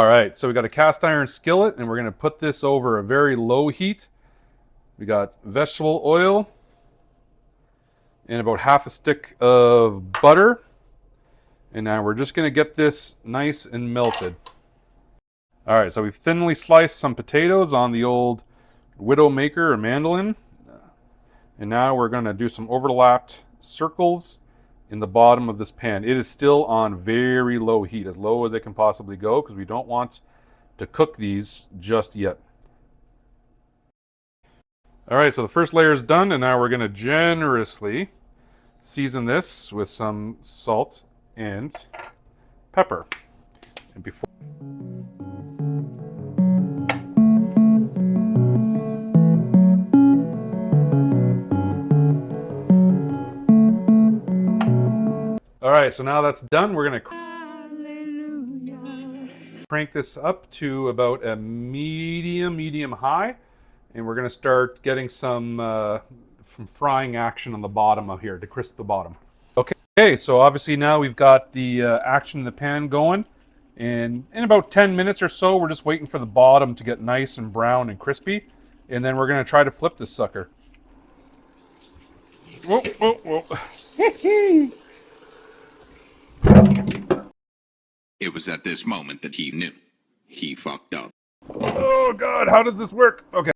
All right, so we got a cast iron skillet, and we're going to put this over a very low heat. We got vegetable oil and about half a stick of butter. And now we're just going to get this nice and melted. All right, so we've thinly sliced some potatoes on the old Widowmaker or mandolin. And now we're going to do some overlapped circles in the bottom of this pan. It is still on very low heat, as low as it can possibly go, because we don't want to cook these just yet. All right, so the first layer is done, and now we're going to generously season this with some salt and pepper. And before All right, so now that's done, we're going to crank this up to about a medium high, and we're going to start getting some frying action on the bottom of here to crisp the bottom. Okay, so obviously now we've got the action in the pan going, and in about 10 minutes or so, we're just waiting for the bottom to get nice and brown and crispy, and then we're going to try to flip this sucker. Whoa, whoa, whoa. It was at this moment that he knew. He fucked up. Oh God, how does this work? Okay.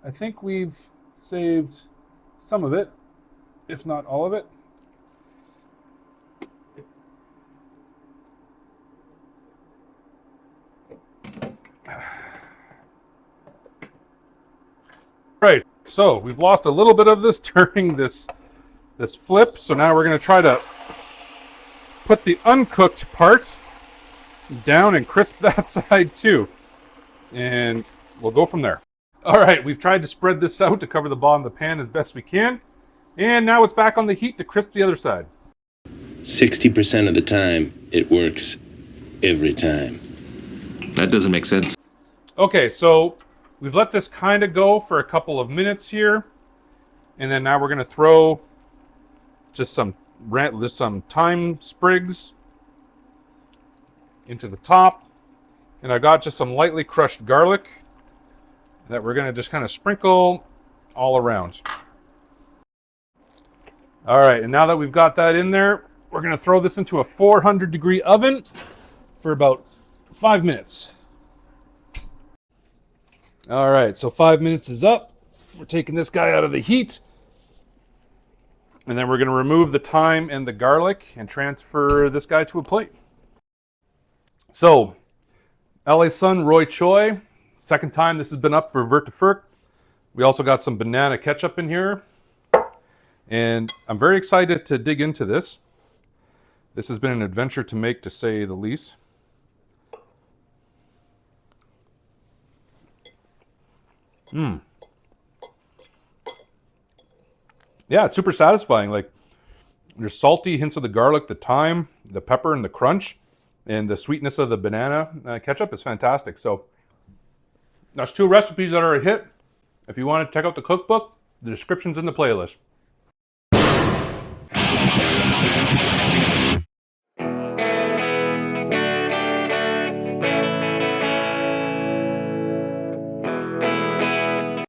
I think we've saved some of it, if not all of it. Right, so we've lost a little bit of this during this flip, so now we're going to try to put the uncooked part down and crisp that side too, and we'll go from there. All right, we've tried to spread this out to cover the bottom of the pan as best we can, and now it's back on the heat to crisp the other side. 60% of the time, it works every time. That doesn't make sense. Okay, so we've let this kind of go for a couple of minutes here, and then now we're going to throw just some thyme sprigs into the top, and I got just some lightly crushed garlic that we're going to just kind of sprinkle all around. All right, and now that we've got that in there, we're going to throw this into a 400-degree oven for about 5 minutes. All right, so 5 minutes is up. We're taking this guy out of the heat, and then we're going to remove the thyme and the garlic and transfer this guy to a plate. So, LA Son, Roy Choi. Second time this has been up for Vert Der Ferk. We also got some banana ketchup in here. And I'm very excited to dig into this. This has been an adventure to make, to say the least. Yeah, it's super satisfying. Like, there's salty hints of the garlic, the thyme, the pepper, and the crunch, and the sweetness of the banana ketchup is fantastic. So that's 2 recipes that are a hit. If you want to check out the cookbook, the description's in the playlist.